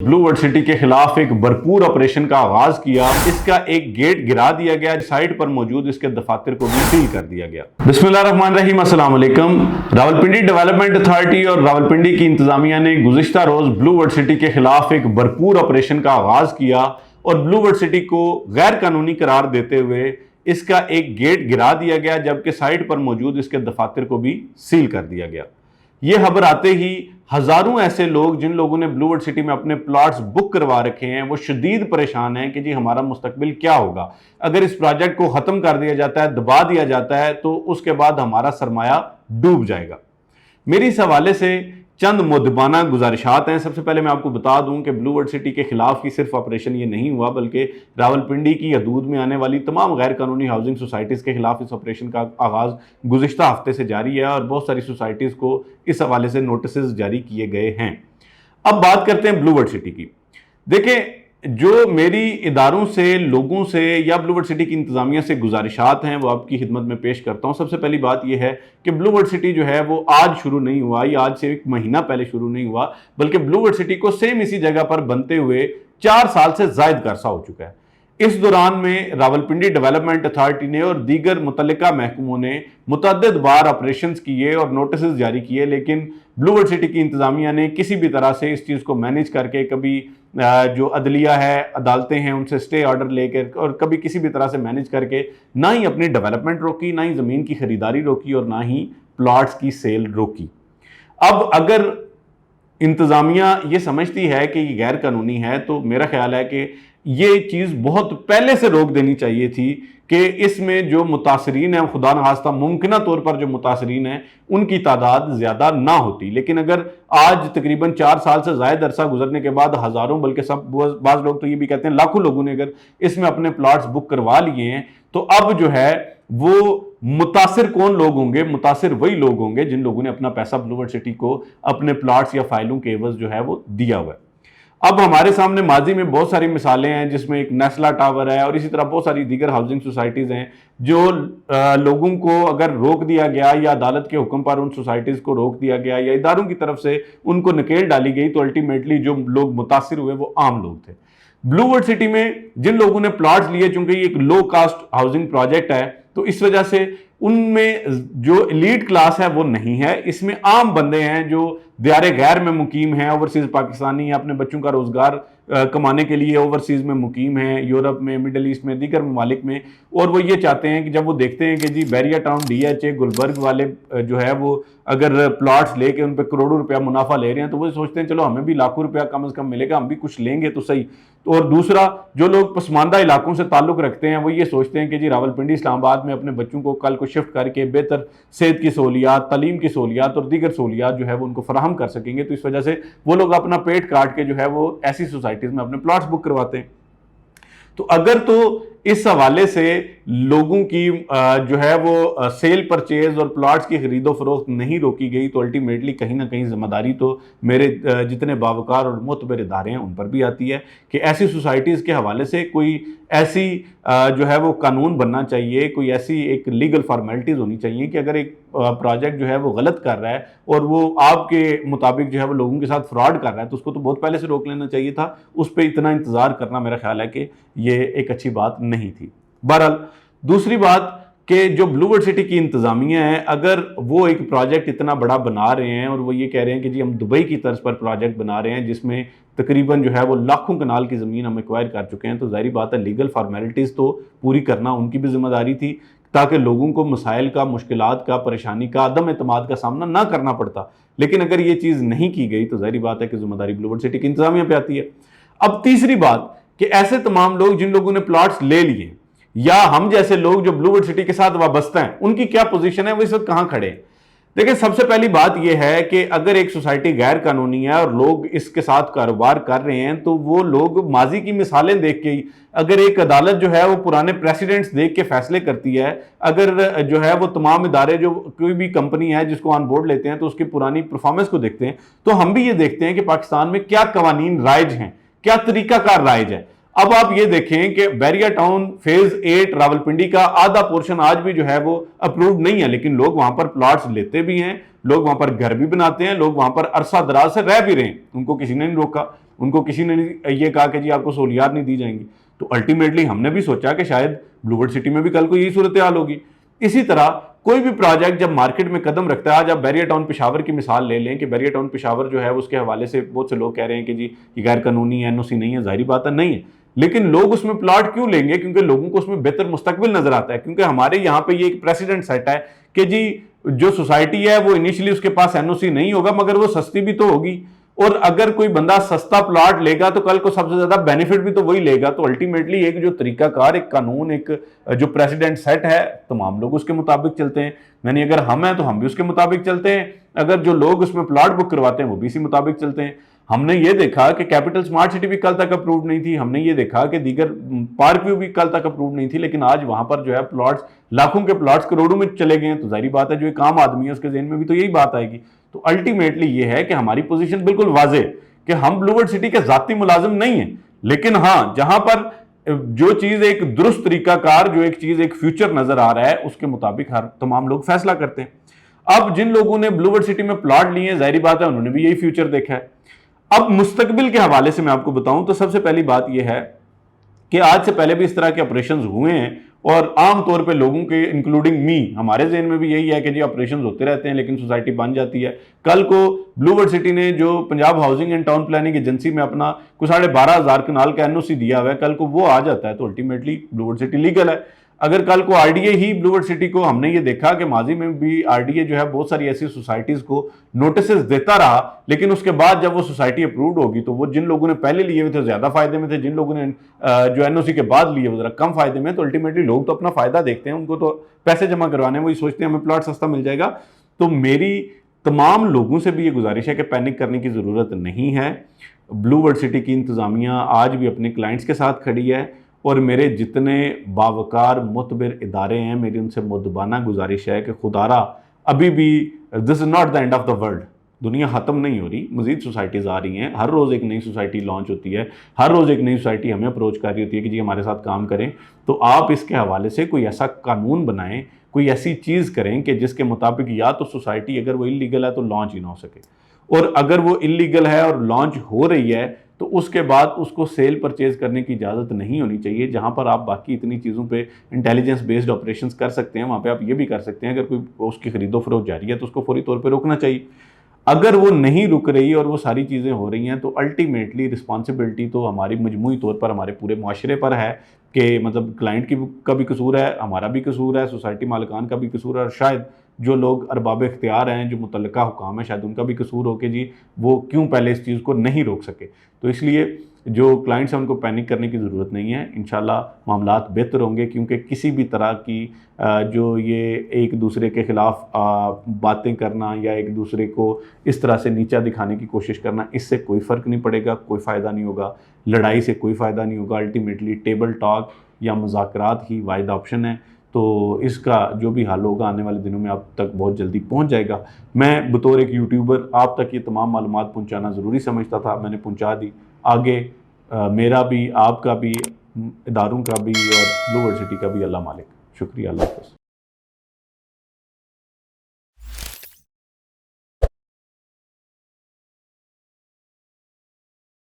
Blue world city के खिलाफ एक भरपूर ऑपरेशन का आगाज किया। इसका एक गेट गिरा दिया गया, साइड पर मौजूद इसके दफातर को भी सील कर दिया गया। बिस्मिल्लाहिर्रहमानिर्रहीम, अस्सलाम वालेकुम। रावलपिंडी डेवलपमेंट अथॉरिटी और रावलपिंडी की इंतजामिया ने गुज़िश्ता रोज ब्लू वर्ल्ड सिटी के खिलाफ एक भरपूर ऑपरेशन का आगाज किया और ब्लू वर्ल्ड सिटी को गैर कानूनी करार देते हुए इसका एक गेट गिरा दिया गया, जबकि साइड पर मौजूद इसके दफातर को भी सील कर दिया गया। ये खबर आते ही हजारों ऐसे लोग जिन लोगों ने ब्लू वर्ल्ड सिटी में अपने प्लॉट्स बुक करवा रखे हैं, वो शदीद परेशान हैं कि जी हमारा मुस्तकबिल क्या होगा। अगर इस प्रोजेक्ट को ख़त्म कर दिया जाता है, दबा दिया जाता है, तो उसके बाद हमारा सरमाया डूब जाएगा। मेरी इस हवाले से चंद मुद्दबाना गुजारिशात हैं। सबसे पहले मैं आपको बता दूं कि ब्लू वर्ल्ड सिटी के खिलाफ ही सिर्फ ऑपरेशन ये नहीं हुआ, बल्कि रावलपिंडी की हदूद में आने वाली तमाम गैर कानूनी हाउसिंग सोसाइटीज़ के खिलाफ इस ऑपरेशन का आगाज़ गुज़िश्ता हफ्ते से जारी है और बहुत सारी सोसाइटीज़ को इस हवाले से नोटिस जारी किए गए हैं। अब बात करते हैं ब्लू वर्ल्ड सिटी की। देखें, जो मेरी इदारों से, लोगों से या ब्लू वर्ल्ड सिटी की इंतजामिया से गुजारिशात हैं वो आपकी खिदमत में पेश करता हूं। सबसे पहली बात यह है कि ब्लू वर्ल्ड सिटी जो है वो आज शुरू नहीं हुआ, या आज से एक महीना पहले शुरू नहीं हुआ, बल्कि ब्लू वर्ल्ड सिटी को सेम इसी जगह पर बनते हुए 4 साल से ज़ायद का अरसा हो चुका है। इस दौरान में रावलपिंडी डेवलपमेंट अथॉरिटी ने और दीगर मुतल्लिका महकमों ने मुतअद्दिद बार ऑपरेशंस किए और नोटिस जारी किए, लेकिन ब्लू वर्ल्ड सिटी की इंतजामिया ने किसी भी तरह से इस चीज़ को मैनेज करके, कभी जो अदलिया है, अदालतें हैं, उनसे स्टे ऑर्डर लेकर, और कभी किसी भी तरह से मैनेज करके ना ही अपनी डेवलपमेंट रोकी, ना ही ज़मीन की खरीदारी रोकी और ना ही प्लॉट्स की सेल रोकी। अब अगर इंतजामिया ये समझती है कि ये गैर कानूनी है, तो मेरा ख्याल है कि ये चीज़ बहुत पहले से रोक देनी चाहिए थी कि इसमें जो मुतासरीन हैं, खुदा न खास्ता मुमकिना तौर पर जो मुतासरीन हैं उनकी तादाद ज़्यादा ना होती। लेकिन अगर आज तकरीबन 4 साल से ज़ायद अरसा गुजरने के बाद हज़ारों, बल्कि बाज़ लोग तो ये भी कहते हैं लाखों लोगों ने अगर इसमें अपने प्लॉट्स बुक करवा लिए हैं, तो अब जो है वो मुतासिर कौन लोग होंगे? मुतासिर वही लोग होंगे जिन लोगों ने अपना पैसा ब्लू वर्ल्ड सिटी को अपने प्लॉट्स या फाइलों के एवज जो है वो दिया हुआ है। अब हमारे सामने माजी में बहुत सारी मिसालें हैं, जिसमें एक नेस्ला टावर है और इसी तरह बहुत सारी दीगर हाउसिंग सोसाइटीज़ हैं जो लोगों को अगर रोक दिया गया या अदालत के हुक्म पर उन सोसाइटीज़ को रोक दिया गया या इदारों की तरफ से उनको नकेल डाली गई, तो अल्टीमेटली जो लोग मुतासिर हुए वो आम लोग थे। ब्लू वर्ल्ड सिटी में जिन लोगों ने प्लॉट्स लिए, चूंकि ये एक लो कास्ट हाउसिंग प्रोजेक्ट है, तो इस वजह से उनमें जो एलीट क्लास है वो नहीं है। इसमें आम बंदे हैं जो दियारे गैर में मुकीम हैं, ओवरसीज़ पाकिस्तानी, अपने बच्चों का रोज़गार कमाने के लिए ओवरसीज़ में मुकीम हैं, यूरोप में, मिडल ईस्ट में, दीगर ममालिक में। और वो ये चाहते हैं कि जब वो देखते हैं कि जी बैरिया टाउन, DHA, गुलबर्ग वाले जो है वो अगर प्लॉट्स लेके उन पर करोड़ों रुपया मुनाफा ले रहे हैं, तो वो सोचते हैं चलो हमें भी लाखों रुपया कम से कम मिलेगा, हम भी कुछ लेंगे तो सही। और दूसरा, जो लोग पसमानदा इलाकों से ताल्लुक़ रखते हैं वो ये सोचते हैं कि जी रावलपिंडी, इस्लामाबाद में अपने बच्चों को कल को शिफ्ट करके बेहतर सेहत की सहूलियात, तालीम की सहूलियात और दीगर सहूलियात जो है वो उनको फराहम कर सकेंगे। तो इस वजह से वो लोग अपना पेट काट के जो है वो ऐसी सोसाइटीज़ में अपने प्लॉट्स बुक करवाते हैं। तो अगर तो इस हवाले से लोगों की जो है वो सेल परचेज और प्लॉट्स की खरीदो फरोख्त नहीं रोकी गई, तो अल्टीमेटली कहीं ना कहीं जिम्मेदारी तो मेरे जितने बावकार और मोतबर इदारे हैं उन पर भी आती है कि ऐसी सोसाइटीज़ के हवाले से कोई ऐसी जो है वो कानून बनना चाहिए, कोई ऐसी एक लीगल फॉर्मेलिटीज़ होनी चाहिए कि अगर एक प्रोजेक्ट जो है वो गलत कर रहा है और वो आपके मुताबिक जो है वो लोगों के साथ फ्रॉड कर रहा है, तो उसको तो बहुत पहले से रोक लेना चाहिए था। उस पर इतना इंतज़ार करना मेरा ख्याल है कि ये एक अच्छी बात नहीं थी। बहरहाल, दूसरी बात कि जो ब्लू वर्ल्ड सिटी की इंतज़ामिया है, अगर वो एक प्रोजेक्ट इतना बड़ा बना रहे हैं और वो ये कह रहे हैं कि जी हम दुबई की तर्ज पर प्रोजेक्ट बना रहे हैं जिसमें तकरीबन जो है वो लाखों कनाल की ज़मीन हम एक्वायर कर चुके हैं, तो ज़ाहिर बात है लीगल फॉर्मेलिटीज़ तो पूरी करना उनकी भी जिम्मेदारी थी, ताकि लोगों को मसाइल का, मुश्किलात का, परेशानी का, अदम एतमाद का सामना ना करना पड़ता। लेकिन अगर ये चीज़ नहीं की गई तो ज़ाहिर बात है कि जिम्मेदारी ब्लू वर्ल्ड सिटी की इंतज़ामिया पे आती है। अब तीसरी बात कि ऐसे तमाम लोग जिन लोगों ने प्लॉट्स ले लिए या हम जैसे लोग जो ब्लू वर्ल्ड सिटी के साथ वाबस्ता हैं, उनकी क्या पोजीशन है, वो इस वक्त कहां खड़े हैं? देखिए, सबसे पहली बात यह है कि अगर एक सोसाइटी गैर कानूनी है और लोग इसके साथ कारोबार कर रहे हैं, तो वो लोग माजी की मिसालें देख के ही, अगर एक अदालत जो है वो पुराने प्रेसिडेंट्स देख के फैसले करती है, अगर जो है वो तमाम इदारे, जो कोई भी कंपनी है जिसको ऑन बोर्ड लेते हैं, तो उसकी पुरानी परफॉर्मेंस को देखते हैं, तो हम भी ये देखते हैं कि पाकिस्तान में क्या कवानीन राइज हैं, क्या तरीकाकार राइज है। अब आप ये देखें कि बैरिया टाउन फेज 8 रावलपिंडी का आधा पोर्शन आज भी जो है वो अप्रूव्ड नहीं है, लेकिन लोग वहां पर प्लॉट्स लेते भी हैं, लोग वहां पर घर भी बनाते हैं, लोग वहां पर अरसा दराज से रह भी रहे हैं, उनको किसी ने नहीं रोका। ان کو کسی نے یہ کہا کہ جی آپ کو سہولیات نہیں دی جائیں گی. تو الٹیمیٹلی ہم نے بھی سوچا کہ شاید بلو ورلڈ سٹی میں بھی کل کو یہی صورتحال ہوگی. اسی طرح کوئی بھی پروجیکٹ جب مارکیٹ میں قدم رکھتا ہے، آج آپ بیریا ٹاؤن پشاور کی مثال لے لیں کہ بیریا ٹاؤن پشاور جو ہے اس کے حوالے سے بہت سے لوگ کہہ رہے ہیں کہ جی یہ غیر قانونی ہے، NOC نہیں ہے. ظاہری بات ہے نہیں ہے، لیکن لوگ اس میں پلاٹ کیوں لیں گے؟ کیونکہ لوگوں کو اس میں بہتر مستقبل نظر آتا ہے. کیونکہ ہمارے یہاں پہ یہ ایک پریسیڈنٹ سیٹ ہے کہ جی جو سوسائٹی ہے وہ انیشلی اس کے پاس NOC نہیں ہوگا مگر وہ سستی بھی تو ہوگی، اور اگر کوئی بندہ سستا پلاٹ لے گا تو کل کو سب سے زیادہ بینیفٹ بھی تو وہی لے گا. تو الٹیمیٹلی ایک جو طریقہ کار، ایک قانون، ایک جو پریسیڈنٹ سیٹ ہے، تمام لوگ اس کے مطابق چلتے ہیں. یعنی اگر ہم ہیں تو ہم بھی اس کے مطابق چلتے ہیں، اگر جو لوگ اس میں پلاٹ بک کرواتے ہیں وہ بھی اسی مطابق چلتے ہیں. ہم نے یہ دیکھا کہ کیپٹل سمارٹ سٹی بھی کل تک اپرووڈ نہیں تھی، ہم نے یہ دیکھا کہ دیگر پارک ویو بھی کل تک اپرووڈ نہیں تھی، لیکن آج وہاں پر جو ہے پلاٹس، لاکھوں کے پلاٹس کروڑوں میں چلے گئے ہیں. تو ظاہری بات ہے جو ایک عام آدمی ہے اس کے ذہن میں بھی تو یہی بات آئے گی. تو الٹیمیٹلی یہ ہے کہ ہماری پوزیشن بالکل واضح کہ ہم بلو ورلڈ سٹی کے ذاتی ملازم نہیں ہیں، لیکن ہاں جہاں پر جو چیز ایک درست طریقہ کار، جو ایک چیز ایک فیوچر نظر آ رہا ہے اس کے مطابق ہر تمام لوگ فیصلہ کرتے ہیں. اب جن لوگوں نے بلو ورلڈ سٹی میں پلاٹ لیے ہیں، ظاہری بات ہے انہوں نے بھی یہی فیوچر دیکھا ہے. اب مستقبل کے حوالے سے میں آپ کو بتاؤں تو سب سے پہلی بات یہ ہے کہ آج سے پہلے بھی اس طرح کے آپریشنز ہوئے ہیں، اور عام طور پہ لوگوں کے انکلوڈنگ می، ہمارے ذہن میں بھی یہی ہے کہ جی آپریشنز ہوتے رہتے ہیں لیکن سوسائٹی بن جاتی ہے. کل کو بلو ورلڈ سٹی نے جو Punjab housing and town planning agency میں اپنا کوئی 12,500 کنال کا NOC دیا ہوا ہے، کل کو وہ آ جاتا ہے تو ultimately blue world city legal ہے. اگر کل کو RDA ہی بلو ورلڈ سٹی کو، ہم نے یہ دیکھا کہ ماضی میں بھی RDA جو ہے بہت ساری ایسی سوسائٹیز کو نوٹسز دیتا رہا، لیکن اس کے بعد جب وہ سوسائٹی اپرووڈ ہوگی تو وہ جن لوگوں نے پہلے لیے ہوئے تھے زیادہ فائدے میں تھے، جن لوگوں نے جو NOC کے بعد لیے وہ ذرا کم فائدے میں. تو الٹیمیٹلی لوگ تو اپنا فائدہ دیکھتے ہیں، ان کو تو پیسے جمع کروانے ہیں، وہی سوچتے ہیں ہمیں پلاٹ سستا مل جائے گا. تو میری تمام لوگوں سے بھی یہ گزارش ہے کہ پینک کرنے کی ضرورت نہیں ہے. بلو ورلڈ سٹی کی انتظامیہ آج بھی اپنے کلائنٹس کے ساتھ کھڑی ہے، اور میرے جتنے باوقار معتبر ادارے ہیں، میری ان سے مؤدبانہ گزارش ہے کہ خدارا ابھی بھی this is not the end of the world. دنیا ختم نہیں ہو رہی، مزید سوسائٹیز آ رہی ہیں، ہر روز ایک نئی سوسائٹی لانچ ہوتی ہے، ہر روز ایک نئی سوسائٹی ہمیں اپروچ کر رہی ہوتی ہے کہ جی ہمارے ساتھ کام کریں. تو آپ اس کے حوالے سے کوئی ایسا قانون بنائیں، کوئی ایسی چیز کریں کہ جس کے مطابق یا تو سوسائٹی اگر وہ انلیگل ہے تو لانچ ہی نہ ہو سکے، اور اگر وہ انلیگل ہے اور لانچ ہو رہی ہے تو اس کے بعد اس کو سیل پرچیز کرنے کی اجازت نہیں ہونی چاہیے. جہاں پر آپ باقی اتنی چیزوں پہ انٹیلیجنس بیسڈ آپریشنز کر سکتے ہیں، وہاں پہ آپ یہ بھی کر سکتے ہیں. اگر کوئی اس کی خرید و فروخت جاری ہے تو اس کو فوری طور پہ روکنا چاہیے. اگر وہ نہیں رک رہی اور وہ ساری چیزیں ہو رہی ہیں تو الٹیمیٹلی رسپانسبلٹی تو ہماری مجموعی طور پر ہمارے پورے معاشرے پر ہے کہ مطلب کلائنٹ کا بھی قصور ہے، ہمارا بھی قصور ہے، سوسائٹی مالکان کا بھی قصور ہے، اور شاید جو لوگ ارباب اختیار ہیں، جو متعلقہ حکام ہیں، شاید ان کا بھی قصور ہو کہ جی وہ کیوں پہلے اس چیز کو نہیں روک سکے. تو اس لیے جو کلائنٹس ہیں ان کو پینک کرنے کی ضرورت نہیں ہے. انشاءاللہ معاملات بہتر ہوں گے، کیونکہ کسی بھی طرح کی جو یہ ایک دوسرے کے خلاف باتیں کرنا یا ایک دوسرے کو اس طرح سے نیچا دکھانے کی کوشش کرنا، اس سے کوئی فرق نہیں پڑے گا، کوئی فائدہ نہیں ہوگا، لڑائی سے کوئی فائدہ نہیں ہوگا. الٹیمیٹلی ٹیبل ٹاک یا مذاکرات ہی واحد آپشن ہے. تو اس کا جو بھی حل ہوگا آنے والے دنوں میں آپ تک بہت جلدی پہنچ جائے گا. میں بطور ایک یوٹیوبر آپ تک یہ تمام معلومات پہنچانا ضروری سمجھتا تھا، میں نے پہنچا دی. آگے میرا بھی، آپ کا بھی، اداروں کا بھی، اور بلو ورلڈ سٹی کا بھی اللہ مالک. شکریہ، اللہ حافظ.